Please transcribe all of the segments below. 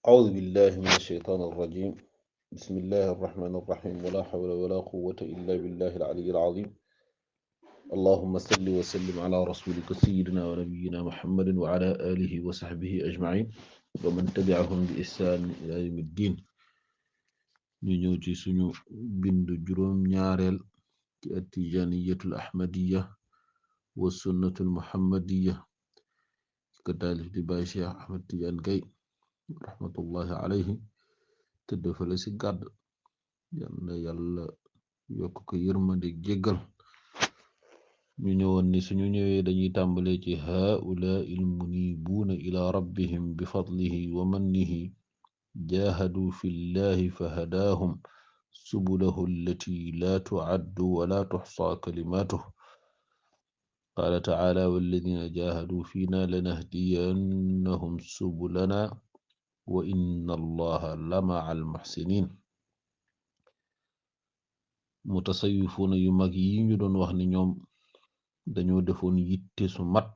أعوذ بالله من الشيطان الرجيم. بسم الله الرحمن الرحيم ولا حول ولا قوة إلا بالله العلي العظيم. اللهم صل وسلم على رسولك سيدنا ونبينا محمد وعلى آله وصحبه أجمعين ومن تبعهم بإحسان إلى يوم الدين. ñu ñëw ci suñu bindu juróom ñaareel ci at-Tijaaniyatul Ahmadiyya wa sunnatul Muhammadiyya ka taalif di Baay Cheikh Ahmad Tijaan Gay rahmatullahi alayhi te defale ci gàdd yàlla yàlla yokk ko yërmande jéggal. ñu ñëwoon ni suñu ñëwee dañuy tàmbale ci haa'ulaa'i al-muniibuuna ilaa rabbihim bi fadlihi wa mannihi jaahaduu fillahi fahadaahum subulahu allatii laa tu'addu wa laa tuhsaa kalimaatuhu. qaala ta'aalaa wallaziina jaahaduu fiinaa lanahdiyannahum subulanaa wa inna allaha lama'al muhsiniin. mutasawwifuuna yu mag yi ñu doon wax ni ñoom dañoo defoon yitte su mat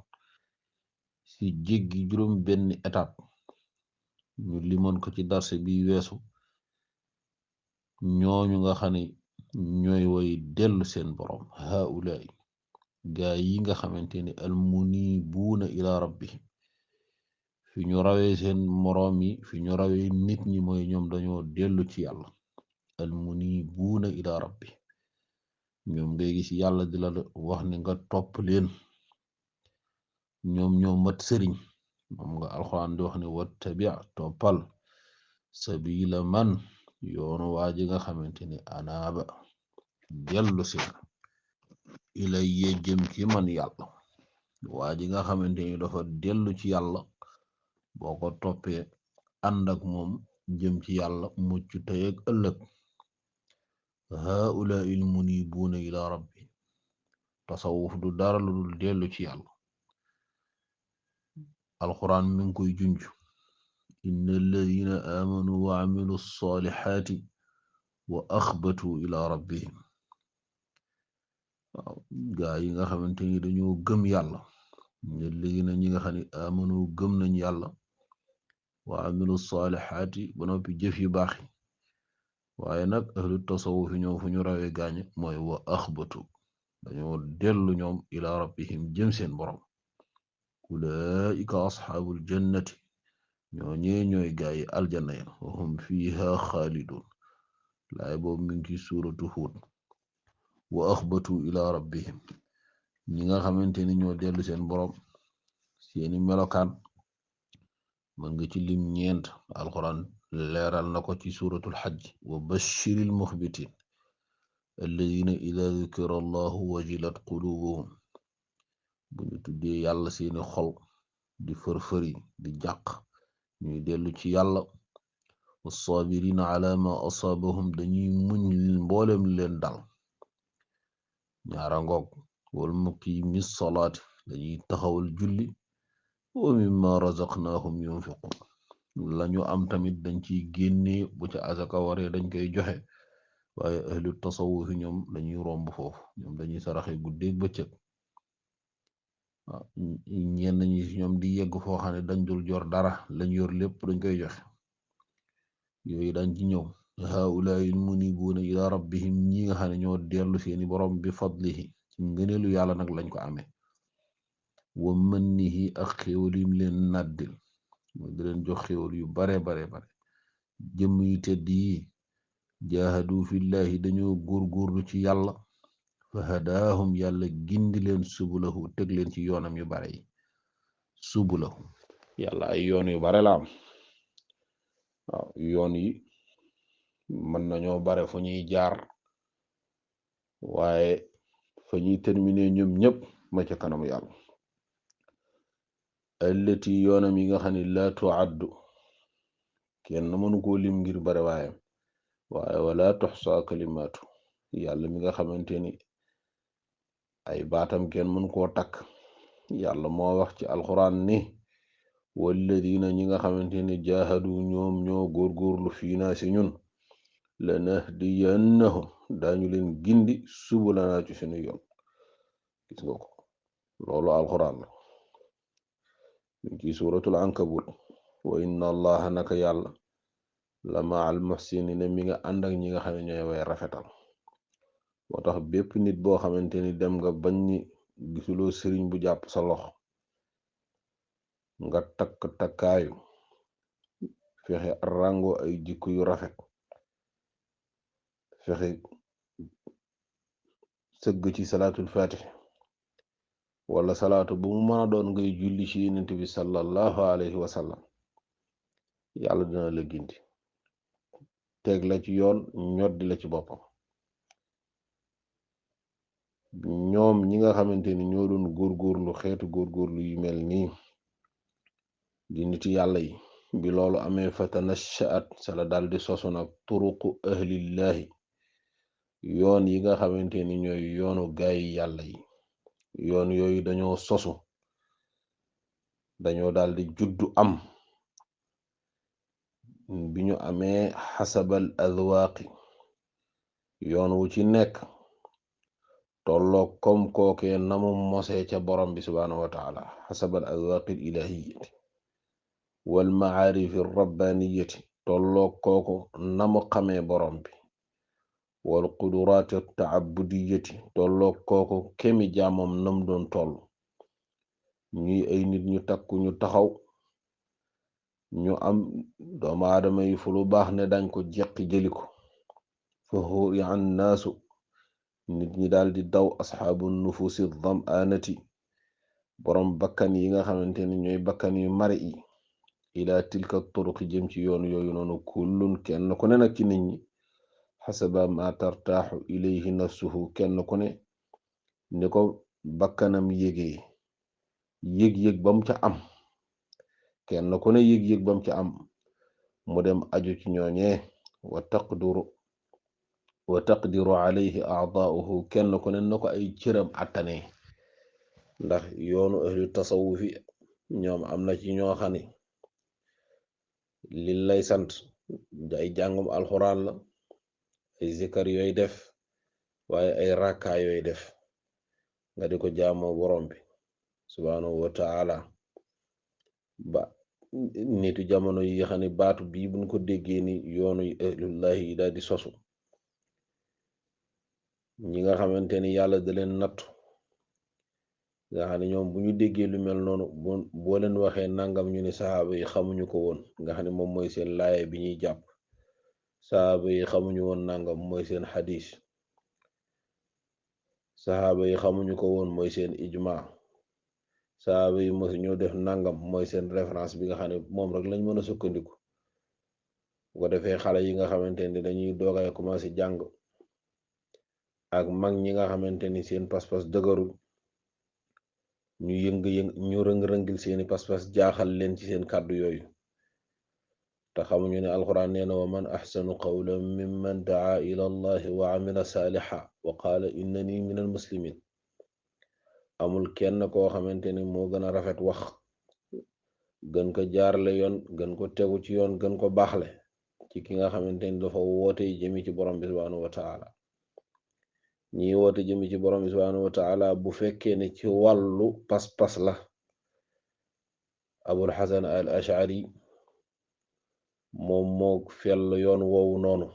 ci jéggi juróom benn étape ñu limoon ko ci darse bi weesu, ñooñu nga xam ne ñooy way dellu seen boroom haa'ulaa'i gaa yi nga xamante ni almunibuuna ila rabbihim fi ñu rawee seen moroom yi fi ñu rawee nit ñi mooy ñoom dañoo dellu ci yàlla. almunibuuna ila rabbihim ñoom ngay gis yàlla di la wax ni nga topp leen, ñoom ñoo mat sëriñ. moom nga alxuraan di wax ni wattabi toppal sabila man yoonu waaji nga xamante ni anaaba dellu si ilayya jëm ci man yàlla. waaji nga xamante ni dafa dellu ci yàlla boo ko toppee ànd ak moom jëm ci yàlla mucc tey ak ëllëg. haa'ulaa'i al-muniibuuna ila rabbi tasawuf du dara lu dul dellu ci yàlla. alxuraan mi ngi koy junj inna alladina aamanu wa amilu salihaati wa axbatu ila rabbihim. waaw gaa yi nga xamante ni dañoo gëm yàlla, alladina ñi nga xam ne aamanu gëm nañ yàlla wa amilu salihaati ba noppi jëf yu baax yi. waaye nag ahlu tasawuf ñoom fu ñu rawee gaañ mooy wa axbatu dañoo dellu ñoom ila rabbihim jëm seen borom. ulaa'ika asxaabul jannati ñoo ñooy gaayi aljanna ya wa hum fiiha xaalidun. laay boobu mi ngi ci suuratu Huud. wa axbatu ila rabbihim ñi nga xamante ni ñoo dellu seen borom seeni melokaan mën nga ci lim ñeent. alquran leeral na ko ci suuratul xajj wa bashiril muxbitin alladina ida dukira allahu wajilat qulubuhum bu ñu tuddee yàlla seeni xol di fërfëri di jàq ñuy dellu ci yàlla. wassaabirina ala ma asaabahum dañuy muñ mboolem leen dal. ñaara ngoog wal muqiimi salaati dañuy taxawal julli. wa mimma razaqnaahum yunfiqun lañu am tamit dañ ciy génnee bu ca azaka waree dañ koy joxe. waaye ahlu tasawuf ñoom dañuy romb foofu, ñoom dañuy saraxe guddeeg bëccëg. ñenn ñi ñoom di yegg foo xam ne dañ dul jor dara, lañ yor lépp dañ koy joxe. yooyu dañ ci ñëw. haa'ulaa'i munibuuna ila rabbihim ñi nga xam ne ñoo dellu seeni borom bi fadlihi ci ngëneelu yàlla nag lañ ko amee. wa mannihi ak xéewal yim leen nàddil mooy di leen jox xéewal yu bare bare bare. jëmm yu tedd yi jaahadu fillahi dañoo góorgóorlu ci yàlla fa hadaahum yàlla gindi leen subulahu teg leen ci yoonam yu bare yi. subulahu yàlla ay yoon yu bare la am. waaw yoon yi mën nañoo bare fu ñuy jaar, waaye fa ñuy terminer ñoom ñëpp ma ca kanam yàlla. allati yoonam yi nga xam ne laa tuaddu kenn mënu koo lim ngir bare waayam, waaye wala tuxsa kalimaatu yàlla mi nga xamante ni ay baatam kenn mënu koo takk. yàlla moo wax ci alxuraan ni walladina ñi nga xamante ni jaahadu ñoom ñoo góorgóorlu fiinaa si ñun lanahdiyannahum daañu leen gindi subulanaa ci sunu yoon. gis nga ko, loolu alxuraan la. ci suuratul ankabut wa inna allaha naka yàlla la ma'al muhsinin mi nga ànd ak ñi nga xam ne ñooy way rafetal. moo tax bépp nit boo xamante ni dem nga bañ ni gisuloo sëriñ bu jàpp sa loxo nga takkaayu fexe rango ay jikko yu rafet, fexe sëgg ci salaatul fatih wala salaatu bu mu mën a doon ngay julli ci yonent bi sallallahu alayhi wa sallam, yàlla dina la gindi teg la ci yoon, ñoddi la ci boppam. ñoom ñi nga xamante ni ñoo doon góorgóorlu xeetu góorgóorlu yu mel nii di nit yàlla yi, bi loolu amee fatanashaat sala dal di sosu nag turuqu ahlillahi, yoon yi nga xamante ni ñooy yoonu gaayi yàlla yi. yoon yooyu dañoo sosu, dañoo dal di juddu am bi ñu amee xasabal adwaaqi, yoon wu ci nekk tolloo kom kookee namu mosee ca borom bi subhaanahu wa taala, xasabal adwaaqi ilahiyati wal maarifi rabbaniyati, tolloo kooku namu xamee borom bi, wal quduraati taabudiyati, tolloo kooku kemi jaamam nam doon toll. ñuy ay nit ñu takku ñu taxaw, ñu am doomu aadama yi fu lu baax ne dañ ko jeqi jëli ko, fa huriya an naasu, nit ñi daal di daw, asxaabu nufusi damaanati, borom bakkan yi nga xamante ni ñooy bakkan yu mari yi, ila tilka turuqi jëm ci yoon yooyu noonu, kullun kenn ku ne nag ci nit ñi xasaba ma tartaaxu ilayhi nafsuhu, kenn ku ne ni ko bakkanam yégee yëg-yëg bam ca am, kenn ku ne yëg-yëg bam ca am mu dem aju ci ñooñee. wa taqdiru alayhi aadaauhu, kenn ku ne na ko ay cëram attane. ndax yoonu ahlu tasawufi ñoom am na ci ñoo xam ne li lay sant ay jàngum alxuraan la, ay zikar yooy def, waaye ay rakkaa yooy def nga di ko jaamoo borom bi subhaanahu wa taala. ba nitu jamono yi xam ne baatu bii buñ ko déggee ni yoonu ahlullahi yi daal di sosu, ñi nga xamante ni yàlla da leen nattu, nga xam ne ñoom bu ñu déggee lu mel noonu boo leen waxee nangam ñu ne saxaaba yi xamuñu ko woon, nga xam ne moom mooy seen laaye bi ñuy jàpp. saxaaba yi xamuñu woon nangam mooy seen xadis, saxaaba yi xamuñu ko woon mooy seen ijma, saxaaba yi mosu ñoo def nangam mooy seen référence bi nga xam ne moom rek lañ mën a sukkandiku. bu ko defee xale yi nga xamante ni dañuy doogay commencé jàng, ak mag ñi nga xamante ni seen pas-pas dëgërul, ñu rëng-rëngil seeni pas-pas, jaaxal leen ci seen kàddu yooyu, te xamuñu ne alxuraan nee na wa man axsanu qawlan mimman daa ila allahi wa amila saaliha wa qaala innani min al muslimin. amul kenn koo xamante ni moo gën a rafet wax, gën ko jaarle yoon, gën ko tegu ci yoon, gën ko baaxle ci ki nga xamante ni dafa woote jëmi ci borom bi subhaanahu wa taala. ñi woote jëmi ci borom bi subhaanahu wa taala bu fekkee ne ci wàllu pas-pas la, abul xasan al ashari moom moo fel yoon woowu noonu,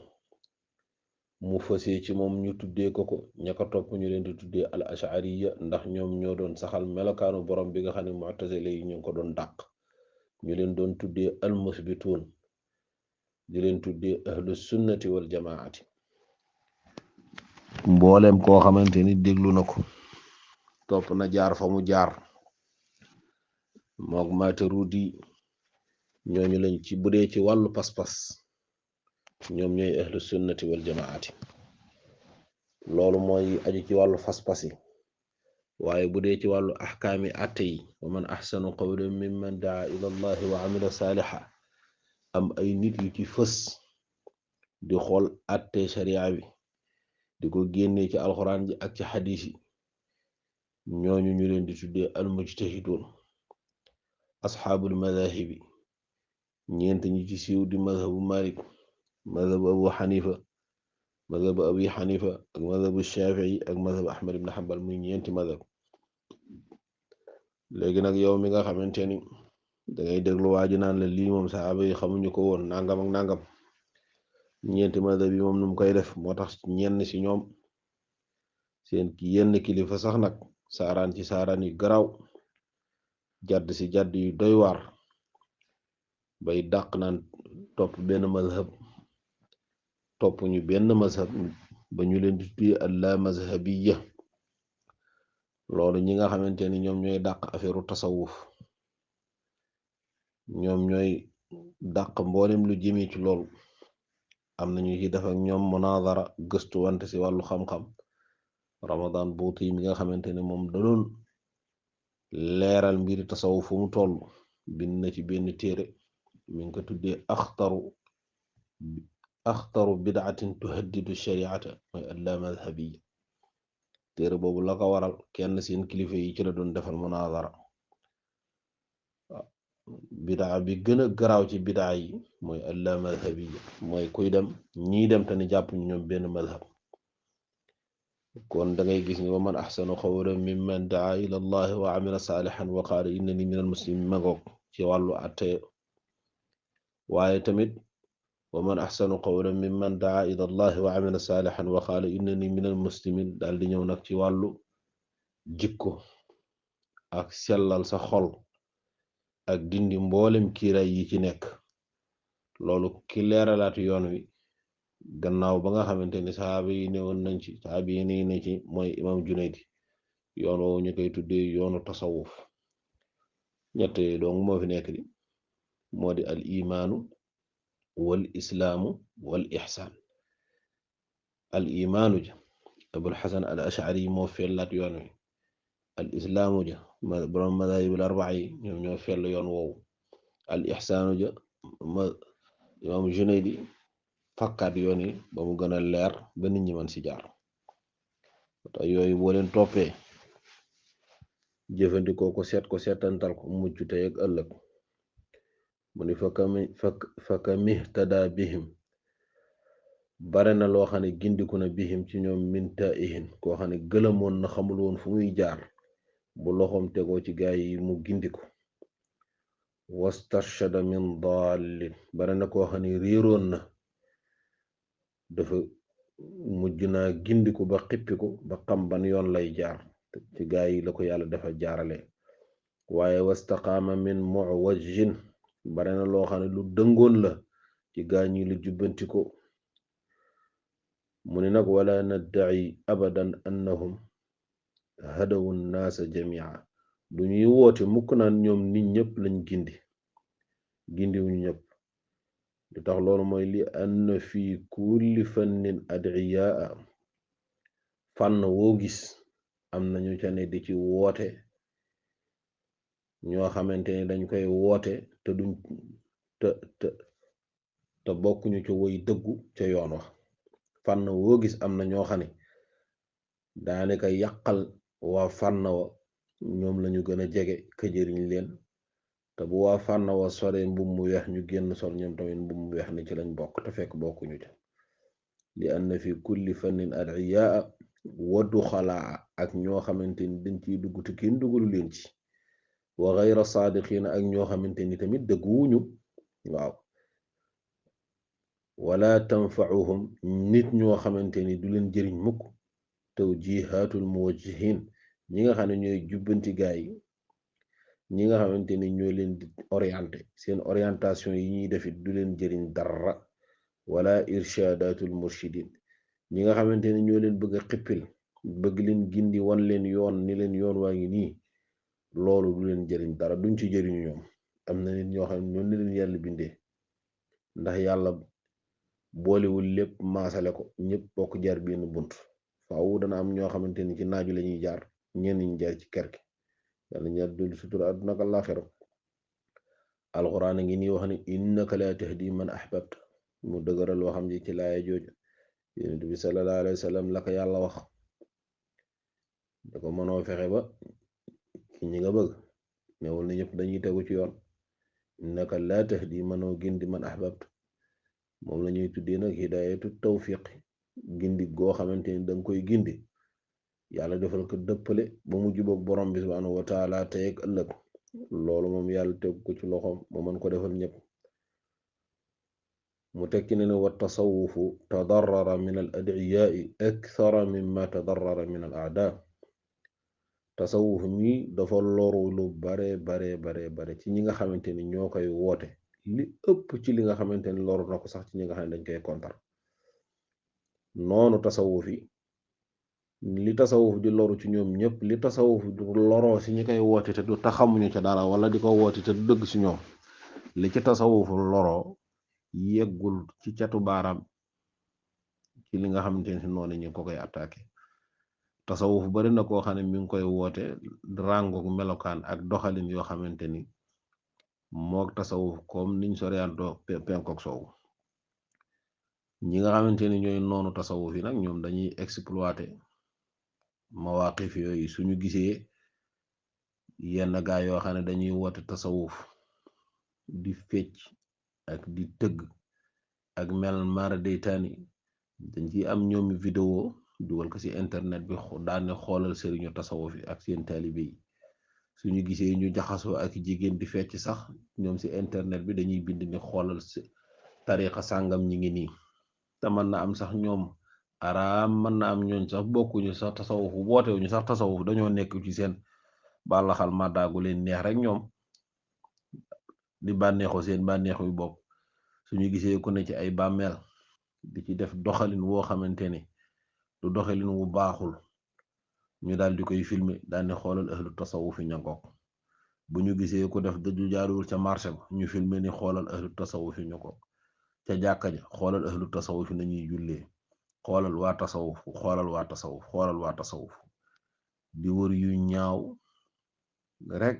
mu fësee ci moom ñu tuddee ko ña ko topp ñu leen di tuddee al ashariya, ndax ñoom ñoo doon saxal melokaanu borom bi nga xam ne mu'tazila yi ñu ngi ko doon dàq, ñu leen doon tuddee al musbituun, di leen tuddee ahlu sunnati wal jamaati. mboolem koo xamante ni déglu na ko, topp na jaar fa mu jaar, mook Maturidi ñooñu lañ ci budee ci wàllu pas-pas, ñoom ñooy ahlu sunnati wal jamaati. loolu mooy aju ci wàllu pas-pas yi. waaye bu dee ci wàllu axkaami atte yi, wa man axsanu qawlan mimman daa ila allahi wa amila saaliha, am ay nit yu ci fës di xool atte sharia bi, di ko génnee ci alxuraan ji ak ci xadiis yi, ñooñu ñu leen di tuddee almujtahidun, asxaabul madahibi, ñeent ñi ci siiw di madhabu malik, madhabu abu xanifa, madhabu abi xanifa ak madhabu shafii ak madhabu ahmad ibn hanbal, muy ñeenti madhab. léegi nag yow mi nga xamante ni da ngay déglu waa ji naan la lii moom saxaaba yi xamuñu ko woon nangam ak nangam ñeenti madhab yi moom nu mu koy def moo tax ñenn si ñoom seen yenn kilifa sax nag saaraan ci saaraan yu garaaw jadd si jadd yu doy waar bay dàq naan topp benn mazhab topp ñu benn mazhab ba ñu leen di tuddee alla mazhabiya loolu ñi nga xamante ni ñoom ñooy dàq affaireu tasawuf ñoom ñooy dàq mboolem lu jëmee ci loolu am nañu ci def ak ñoom munazara gëstu wante si wàllu xam-xam Ramadan Buuti mi nga xamante ne moom da doon leeral mbiri tasawuf fu mu toll bind na ci benn téere mi ngi ko tuddee axtaru bid'atin tuhaddidu shari'ata mooy alla madhabiya téere boobu la ko waral kenn seen kilifa yi ci la doon defal munazara bidaa bi gën a garaaw ci bidaa yi mooy alla madhabiya mooy kuy dem ñii dem te ni jàpp ñu ñoom benn madhab kon da ngay gis ni wa man axsanu qawlan mimman daa ila allahi wa amila salihan wa qaala innani min al muslimin magoog ci wàllu atte waaye tamit wa man axsanu qawlan mimman daa ila allahi wa amila salihan wa qaala innani min al muslimin daal di ñëw nag ci wàllu jikko ak sellal sa xol ak dindi mboolem kiiraay yi ci nekk loolu ki leeralaat yoon wi gannaaw ba nga xamante ni saxaaba yi newoon nañ ci saxaaba yi ne ci mooy imam Junaydi yoon woowu ñu koy tuddee yoonu tasawuf ñett yooyu donc moo fi nekk di moo di al imaanu wal islaamu wal ixsaan al imaanu ja abul xasan al ashari moo fellaat yoon wi al islaamu ja borom madahibul arbaa yi ñoom ñoo fell yoon woowu al ixsaanu ja imam Junaydi fakkaat yoon yi ba mu gën a leer ba nit ñi man ci jaar te yooyu boo leen toppee jëfandikoo ko seetantal ko mucc tey ak ëllëg mu ni faka mihtada bihim bare na loo xam ne gindiku na bihim ci ñoom minta ihin koo xam ne gëlamoon na xamul woon fu muy jaar bu loxoom tegoo ci gaay yi mu gindiku wastarshada min dallin bare na koo xam ne réeroon na dafa mujj naa gindiku ba xippiku ba xam ban yoon lay jaar ci gaay yi la ko yàlla dafa jaarale waaye wastaqaama min muwajjin bare na loo xam ne lu dëngoon la ci gaay ñi lu jubbanti ko mu ni nag wala naddaci abadan annahum hadawu nnaasa jamia du ñuy woote mukk naan ñoom nit ñëpp lañ gindiwuñu ñëpp li tax loolu mooy li anna fi kulli fannin adiyaa fànn woo gis am nañu ca ne di ci woote ñoo xamante ne dañ koy woote te duñ te bokkuñu ca woy dëggu ca yoon wax fànn woo gis am na ñoo xam ne daanaka yàqal waa fànn wa ñoom lañu gën a jege këjëriñ leen te bu waa fànn wa sore mbum mu weex ñu génn sol ñoom tamit mbum mu weex ni ci lañ bokk te fekk bokkuñu ca li anna fi kulli fannin adiyaa waddu xalaa ak ñoo xamante ni dañ ciy dugg te kenn dugalu leen ci wa gayra saadiqiina ak ñoo xamante ni tamit dëgguwuñu waaw wala tanfa'uhum nit ñoo xamante ni du leen jëriñ mukk tawjihaatul muwajjihin ñi nga xam ne ñooy jubbanti gaay yi ñi nga xamante ni ñoo leen di orienté seen orientation yi ñuy defit du leen jëriñ dara wala irshadatul murshidin ñi nga xamante ni ñoo leen bëgg a xippil bëgg leen gindi wan leen yoon ni leen yoon waa ngi nii loolu du leen jëriñ dara duñ ci jëriñu ñoom am na nit ñoo xam ne ñoo leen yàlla bindee ndax yàlla boolewul lépp maasale ko ñëpp bokk jaar benn bunt faaw dana am ñoo xamante ni ci naaju la ñuy jaar ñenn ñi jaar ci kër gi yàlla ñaar dul sutura àdduna ak àllaaxira alxuraan a ngi nii wax ne innaka laa tahdi man ahbabta mu dëgëral waxam ji ci laaya jooju yonent bi sallallahu alayhi wa sallam la ko yàlla wax da ko mënoo fexe ba ci ñi nga bëgg newul na ñëpp dañuy tegu ci yoon innaka laa tahdi mënoo gindi man ahbabta moom la ñuy tuddee nag hidayatu tawfiq gindi goo xamante ni danga koy gindi yàlla defal ko dëppale ba mu jubóog borom bi subhanahu wa taala tey ak ëllëg loolu moom yàlla teg ko ci loxoom mu mën ko defal ñëpp. mu tekki ne wa tasawufu tadarrara min al adiyaai akthara mimma tadarrara min al aada. tasawuf mi dafa loru lu bare ci ñi nga xamante ni ñoo koy woote, li ëpp ci li nga xamante ni loru na ko sax ci ñi nga xam ne dañ koy kontar. noonu tasawuf yi li tasawuf di loru ci ñoom ñëpp, li tasawuf du loroo ci ñi koy woote te du taxamuñu ca dara wala di ko woote te du dëgg ci ñoom, li ci tasawuf loroo yeggul ci catu baaraam ci li nga xamante ni noonu ñu ko koy attaqué. tasawuf bari na koo xam ne mi ngi koy woote rangook melokaan ak doxalin yoo xamante ni mook tasawuf comme niñ soriantoo penkook soow. ñi nga xamante ni ñooy noonu tasawuf yi nag ñoom dañuy exploité mawaqif yooyu suñu gisee yenn gaa yoo xam ne dañuy woote tasawuf di fecc ak di tëgg ak mel mara deytaani, dañ ci am ñoomi vidéo dugal ko ci internet bi daane xoolal sëriñu tasawuf yi ak seen taalibe yi. suñu gisee ñu jaxasoo ak jigéen di fecc sax ñoom ci internet bi dañuy bind ni xoolal tariqa sàngam ñi ngi nii. te mën na am sax ñoom araam, mën na am ñooñ sax bokkuñu sax tasawuf, wootewuñu sax tasawuf, dañoo nekk ci seen bàllaxal màddaagu leen neex rek ñoom di bànneexoo seen bànneexu yu bopp. suñu gisee ku ne ci ay bàmmeel di ci def doxalin woo xamante ni du doxalin wu baaxul, ñu daal di koy filmer daal di xoolal ahlu tasawuf yi ñangook. bu ñu gisee ku def dëju jaaruwul ca marché ba ñu filmer ni xoolal ahlu tasawuf yi ñangook. ca jàkka ja xoolal ahlu tasawuf nañuy jullee, xoolal waa tasawuf, xoolal waa tasawuf, xoolal waa tasawuf, di wër yu ñaaw rek,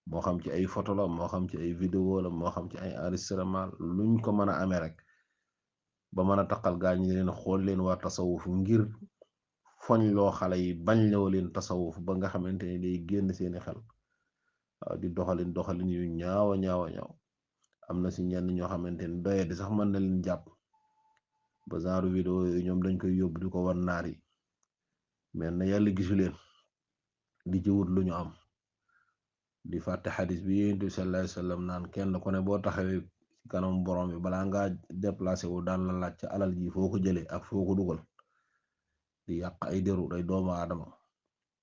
moo xam ci ay photo la, moo xam ci ay vidéo la, moo xam ci ay enregistrement, luñ ko mën a amee rek ba mën a taqal gaa ñi leen xool leen waa tasawuf ngir foñ loo xale yi, bañ loo leen tasawuf ba nga xamante ni day génn seeni xel. waaw di doxalin yu ñaawa ñaawa ñaaw. am na si ñenn ñoo xamante ni doye di sax mën na leen jàpp ba genre vidéo yooyu ñoom dañ koy yóbbu di ko wan naar yi, mais na yàlla gisu leen, di ci wut lu ñu am, di fàtte xadis bi yonent bi sallallahu alayhi wasallam naan kenn ku ne boo taxawee ci kanam borom bi balaa ngaa déplacé wu daan la laaj ca alal ji foo ko jëlee ak foo ko dugal. di yàq ay deru day doomu aadama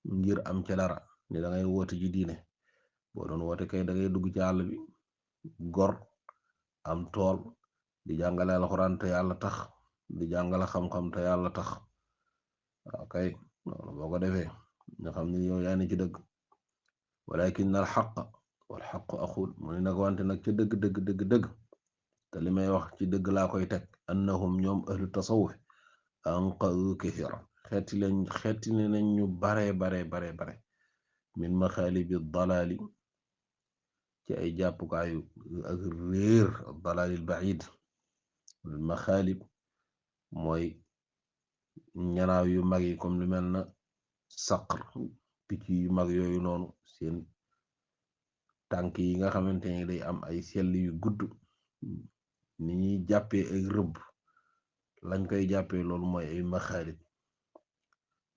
ngir am ca dara ni da ngay woote ji diine. boo doon woote kay da ngay dugg ci àll bi gor am tool di jàngale alxuraan te yàlla tax, di jàngale xam-xam te yàlla tax. waaw kay loolu boo ko defee nga xam ni yow yaa ni ci dëgg. walakin al xaq wal xaqu aqul mu ne nag wante nag ca dëgg te li may wax ci dëgg laa koy teg. annahum ñoom ahlu tasawuf anqadu kathira xeeti nañ ñu bare min maxaalibi dalaali ci ay jàppukaayu ak réer dalalil baid. maxaalib mooy ñanaaw yu mag yi comme lu mel na saqr, picc yu mag yooyu noonu, seen tànk yi nga xamante ne day am ay sell yu gudd, ni ñuy jàppee ay rëbb lañ koy jàppee, loolu mooy ay maxaalib.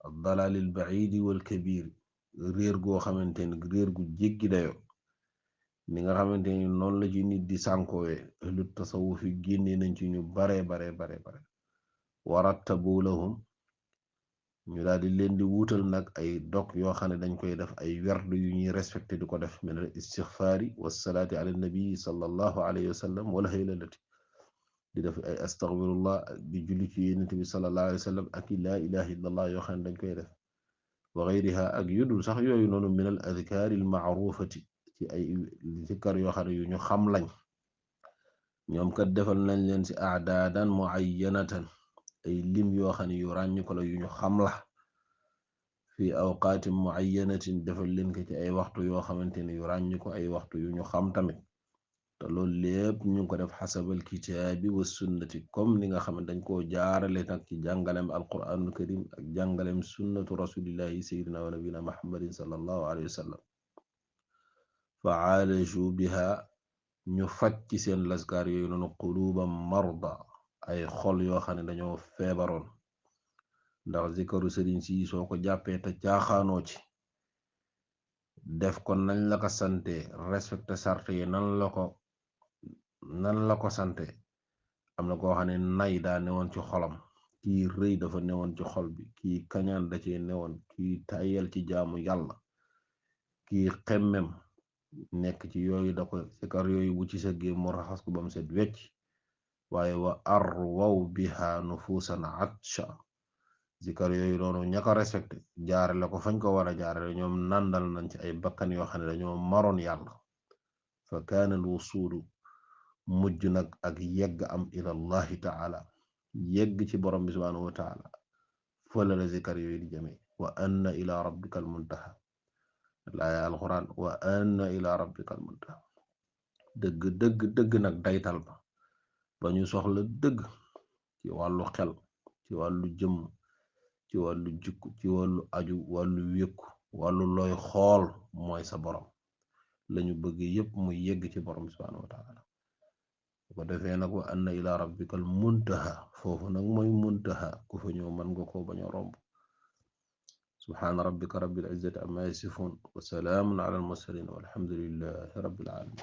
ad dalalil baidi wal kabir, réer goo xamante ni réer gu jéggi dayo, ni nga xamante ni noonu la ci nit di sànkowe ahlu tasawuf yi génnee nañ ci ñu bare warattabu lahum, ñu daal di leen di wuutal nag ay dog yoo xam ne dañ koy def ay werd yu ñuy respecté di ko def min al istixfaari wassalaati ala nabii sallallahu alayhi wa sallam wala haylalati, di def ay astaghfirullah di julli ci yonent bi sallallahu alayhi wa sallam ak laa ilaha illallah yoo xam ne dañ koy def wa gayriha ak yudul sax yooyu noonu min al adkaari al maarufati ci ay zikkar yoo xam ne yu ñu xam lañ. ñoom kat defal nañ leen ci aadaadan muayyanatan ay lim yoo xam ne yu ràññ ko la yu ñu xam la, fi awqaatin muayyanatin defal leen ko ci ay waxtu yoo xamante ne yu ràññ ko, ay waxtu yu ñu xam tamit. te loolu lépp ñu ngi ko def xasabal kitaabi wa sunnati, comme ni nga xam ne dañ koo jaarale nag ci jàngalem alquranul karim ak jàngalem sunnatu rasulillahi sayyidina wa nabina muhammadin sallallahu alayhi wa sallam. fa aalaju biha, ñu faj ci seen laskar yooyu noonu quluban marda, ay xol yoo xam ne dañoo feebaroon. ndax zikaru sëriñ si soo ko jàppee te caaxaanoo ci, def ko nañ la ko sante respecté sart yi nan la ko sante am na koo xam ne nay daa newoon ci xolam kii rëy dafa newoon ci xol bi kii kañaan da cee newoon kii tayel ci jaamu yàlla kii xemmem nekk ci yooyu da ko sikar yooyu bu ci sëggee mu raxas ko bam set wecc waaye wa arwaw biha nufuusan atsha zikar yooyu noonu ña ko respecté jaarale ko fañ ko war a jaarale ñoom nàndal nañ ci ay bakkan yoo xam ne dañoo maroon yàlla fa kaana al wusuulu mujj nag ak yegg am ila allahi taala yegg ci borom bi subhanahu wa taala fële la zikar yooyu di jëme wa anna ila rabbika al muntaha laaya alquran wa anna ila rabbika al muntaha dëgg dëgg dëgg nag daytal ba ñu soxla dëgg ci wàllu xel ci wàllu jëmm ci wàllu jikku ci wàllu aju wàllu wékku wàllu looy xool mooy sa borom lañu bëgg yépp muy yegg ci borom subhanahu wa taala bu ko defee nag wa anna ila rabbikal muntaha foofu nag mooy muntaha ku fa ñëw mën nga koo bañ a romb subhaana rabbika rabbil izzati amma yasifun wa salaamun ala al mursalin walhamdulillahi rabbil alamin